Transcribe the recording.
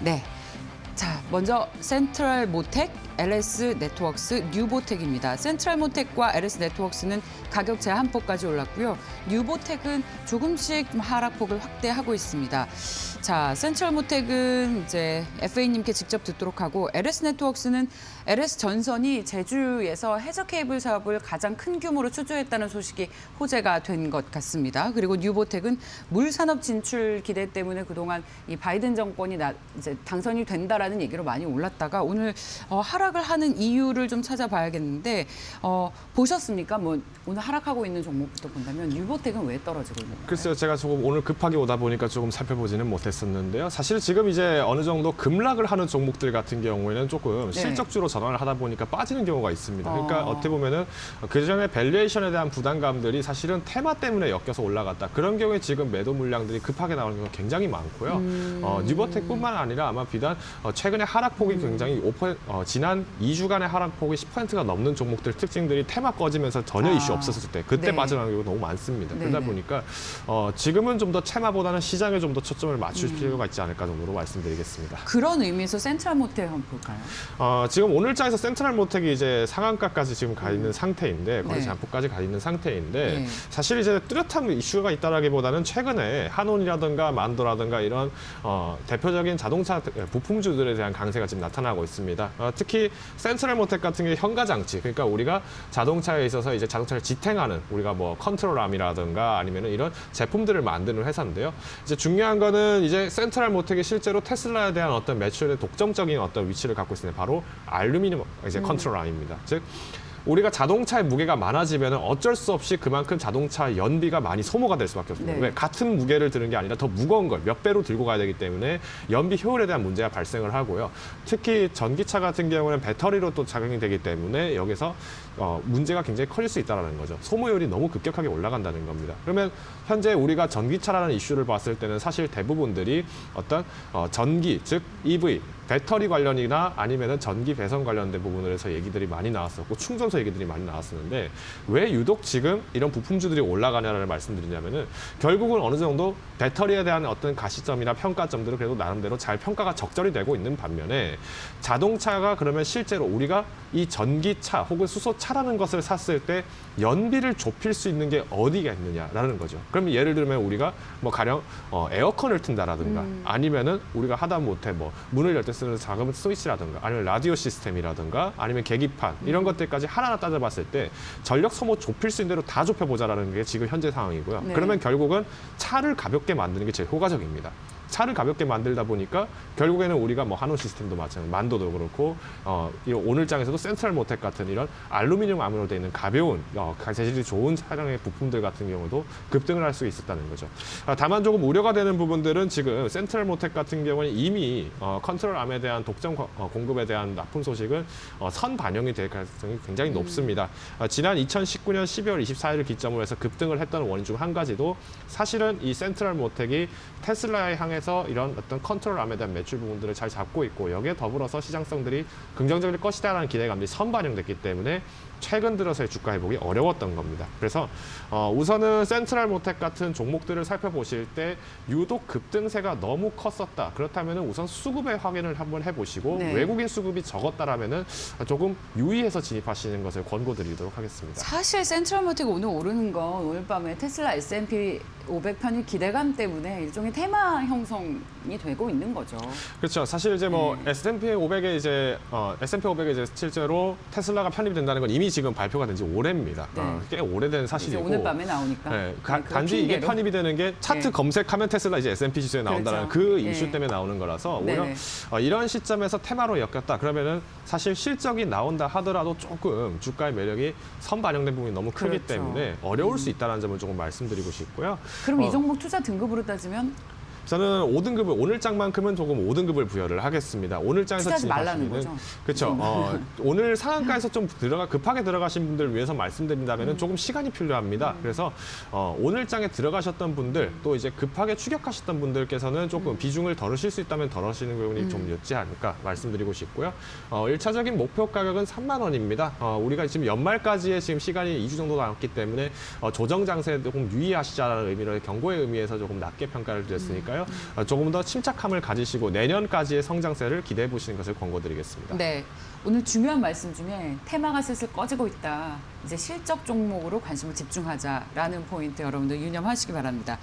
네. 자, 먼저 센트럴 모텍, LS 네트워크스, 뉴보텍입니다. 센트럴 모텍과 LS 네트워크스는 가격 제한폭까지 올랐고요. 뉴보텍은 조금씩 좀 하락폭을 확대하고 있습니다. 자, 센트럴 모텍은 이제 FA님께 직접 듣도록 하고, LS 네트워크스는 LS 전선이 제주에서 해저 케이블 사업을 가장 큰 규모로 추진했다는 소식이 호재가 된 것 같습니다. 그리고 뉴보텍은 물산업 진출 기대 때문에 그동안 이 바이든 정권이 이제 당선이 된다라는 얘기로 많이 올랐다가 오늘 하락을 하는 이유를 좀 찾아봐야겠는데 보셨습니까? 뭐 오늘 하락하고 있는 종목부터 본다면 뉴보텍은 왜 떨어지고 있는 건가요? 글쎄요, 제가 조금 오늘 급하게 오다 보니까 조금 살펴보지는 못했었는데요. 사실 지금 이제 어느 정도 급락을 하는 종목들 같은 경우에는 조금 네. 실적주로 전환을 하다 보니까 빠지는 경우가 있습니다. 그러니까 어떻게 보면은 그전에 밸류에이션에 대한 부담감들이 사실은 테마 때문에 엮여서 올라갔다. 그런 경우에 지금 매도 물량들이 급하게 나오는 경우가 굉장히 많고요. 뉴보텍뿐만 아니라 아마 비단 최근에 하락폭이 굉장히 지난 2주간의 하락폭이 10%가 넘는 종목들 특징들이 테마 꺼지면서 전혀 이슈 없었을 때 그때 네. 빠져나가는 경우가 너무 많습니다. 네, 그러다 네. 보니까 지금은 좀 더 테마보다는 시장에 좀 더 초점을 맞출 필요가 있지 않을까 정도로 말씀드리겠습니다. 그런 의미에서 센트럴 모텍 한번 볼까요? 지금 오늘장에서 센트럴 모텍이 이제 상한가까지 지금 가 있는 상태인데 거의 네. 잔폭까지 가 있는 상태인데 네. 사실 이제 뚜렷한 이슈가 있다라기보다는 최근에 한온이라든가 만도라든가 이런 대표적인 자동차 부품주들에 대한 강세가 지금 나타나고 있습니다. 특히 센트럴 모텍 같은 게 현가 장치, 그러니까 우리가 자동차에 있어서 이제 자동차를 지탱하는 우리가 뭐 컨트롤암이라든가 아니면은 이런 제품들을 만드는 회사인데요. 이제 중요한 거는 이제 센트럴 모텍이 실제로 테슬라에 대한 어떤 매출의 독점적인 어떤 위치를 갖고 있습니다. 바로 알루미늄 이제 컨트롤암입니다. 즉 우리가 자동차의 무게가 많아지면 어쩔 수 없이 그만큼 자동차 연비가 많이 소모가 될 수밖에 없습니다. 네. 왜? 같은 무게를 드는 게 아니라 더 무거운 걸 몇 배로 들고 가야 되기 때문에 연비 효율에 대한 문제가 발생을 하고요. 특히 전기차 같은 경우는 배터리로 또 작용이 되기 때문에 여기서 문제가 굉장히 커질 수 있다는 거죠. 소모율이 너무 급격하게 올라간다는 겁니다. 그러면 현재 우리가 전기차라는 이슈를 봤을 때는 사실 대부분들이 어떤 전기, 즉 EV, 배터리 관련이나 아니면은 전기 배선 관련된 부분에서 얘기들이 많이 나왔었고 충전소 얘기들이 많이 나왔었는데 왜 유독 지금 이런 부품주들이 올라가냐를 말씀드리냐면은 결국은 어느 정도 배터리에 대한 어떤 가시점이나 평가점들을 그래도 나름대로 잘 평가가 적절히 되고 있는 반면에 자동차가 그러면 실제로 우리가 이 전기차 혹은 수소차라는 것을 샀을 때 연비를 좁힐 수 있는 게 어디가 있느냐라는 거죠. 그러면 예를 들면 우리가 뭐 가령 에어컨을 튼다라든가 아니면은 우리가 하다못해 뭐 문을 열 때 쓰는 작은 스위치라든가 아니면 라디오 시스템이라든가 아니면 계기판 이런 것들까지 하나하나 따져봤을 때 전력 소모 좁힐 수 있는 대로 다 좁혀보자라는 게 지금 현재 상황이고요. 네. 그러면 결국은 차를 가볍게 만드는 게 제일 효과적입니다. 차를 가볍게 만들다 보니까 결국에는 우리가 뭐 한온 시스템도 마찬가지고 만도도 그렇고 이 오늘장에서도 센트럴 모텍 같은 이런 알루미늄 암으로 되어 있는 가벼운 재질이 좋은 차량의 부품들 같은 경우도 급등을 할 수 있었다는 거죠. 다만 조금 우려가 되는 부분들은 지금 센트럴 모텍 같은 경우는 이미 컨트롤 암에 대한 독점 공급에 대한 납품 소식은 선 반영이 될 가능성이 굉장히 높습니다. 지난 2019년 12월 24일을 기점으로 해서 급등을 했던 원인 중 한 가지도 사실은 이 센트럴 모텍이 테슬라에 향해서 이런 어떤 컨트롤암에 대한 매출 부분들을 잘 잡고 있고 여기에 더불어서 시장성들이 긍정적일 것이다라는 기대감들이 선반영됐기 때문에 최근 들어서의 주가 회복이 어려웠던 겁니다. 그래서 우선은 센트럴 모텍 같은 종목들을 살펴보실 때 유독 급등세가 너무 컸었다. 그렇다면 우선 수급의 확인을 한번 해보시고 네. 외국인 수급이 적었다라면 조금 유의해서 진입하시는 것을 권고드리도록 하겠습니다. 사실 센트럴 모텍 오늘 오르는 건 오늘 밤에 테슬라 S&P 500 편입 기대감 때문에 일종의 테마 형성이 되고 있는 거죠. 그렇죠. 사실 이제 뭐 S&P 500에 이제 S&P 500에 이제 실제로 테슬라가 편입이 된다는 건 이미 지금 발표가 된 지 오래입니다. 네. 꽤 오래된 이제 사실이고. 오늘 밤에 나오니까. 네, 그 단지 이게 핑계로. 편입이 되는 게 차트 네. 검색하면 테슬라 이제 S&P 지수에 나온다는 그렇죠. 그 네. 이슈 때문에 나오는 거라서 오히려 네네. 이런 시점에서 테마로 엮였다. 그러면은 사실 실적이 나온다 하더라도 조금 주가의 매력이 선반영된 부분이 너무 크기 그렇죠. 때문에 어려울 수 있다는 점을 조금 말씀드리고 싶고요. 그럼 이 종목 투자 등급으로 따지면 저는 5등급을 오늘장만큼은 조금 5등급을 부여를 하겠습니다. 오늘장에서 투자하지 말라는 진입하시는 거죠? 그렇죠. 오늘 상한가에서 좀 급하게 들어가신 분들 위해서 말씀드린다면 조금 시간이 필요합니다. 그래서 오늘장에 들어가셨던 분들 또 이제 급하게 추격하셨던 분들께서는 조금 비중을 덜으실 수 있다면 덜으시는 부분이 좀 있지 않을까 말씀드리고 싶고요. 1차적인 목표 가격은 3만 원입니다. 우리가 지금 연말까지의 지금 시간이 2주 정도 남았기 때문에 조정 장세에 조금 유의하시자는 의미로 경고의 의미에서 조금 낮게 평가를 드렸으니까요. 있잖아요. 조금 더 침착함을 가지시고 내년까지의 성장세를 기대해 보시는 것을 권고드리겠습니다. 네. 오늘 중요한 말씀 중에 테마가 슬슬 꺼지고 있다. 이제 실적 종목으로 관심을 집중하자라는 포인트 여러분들 유념하시기 바랍니다.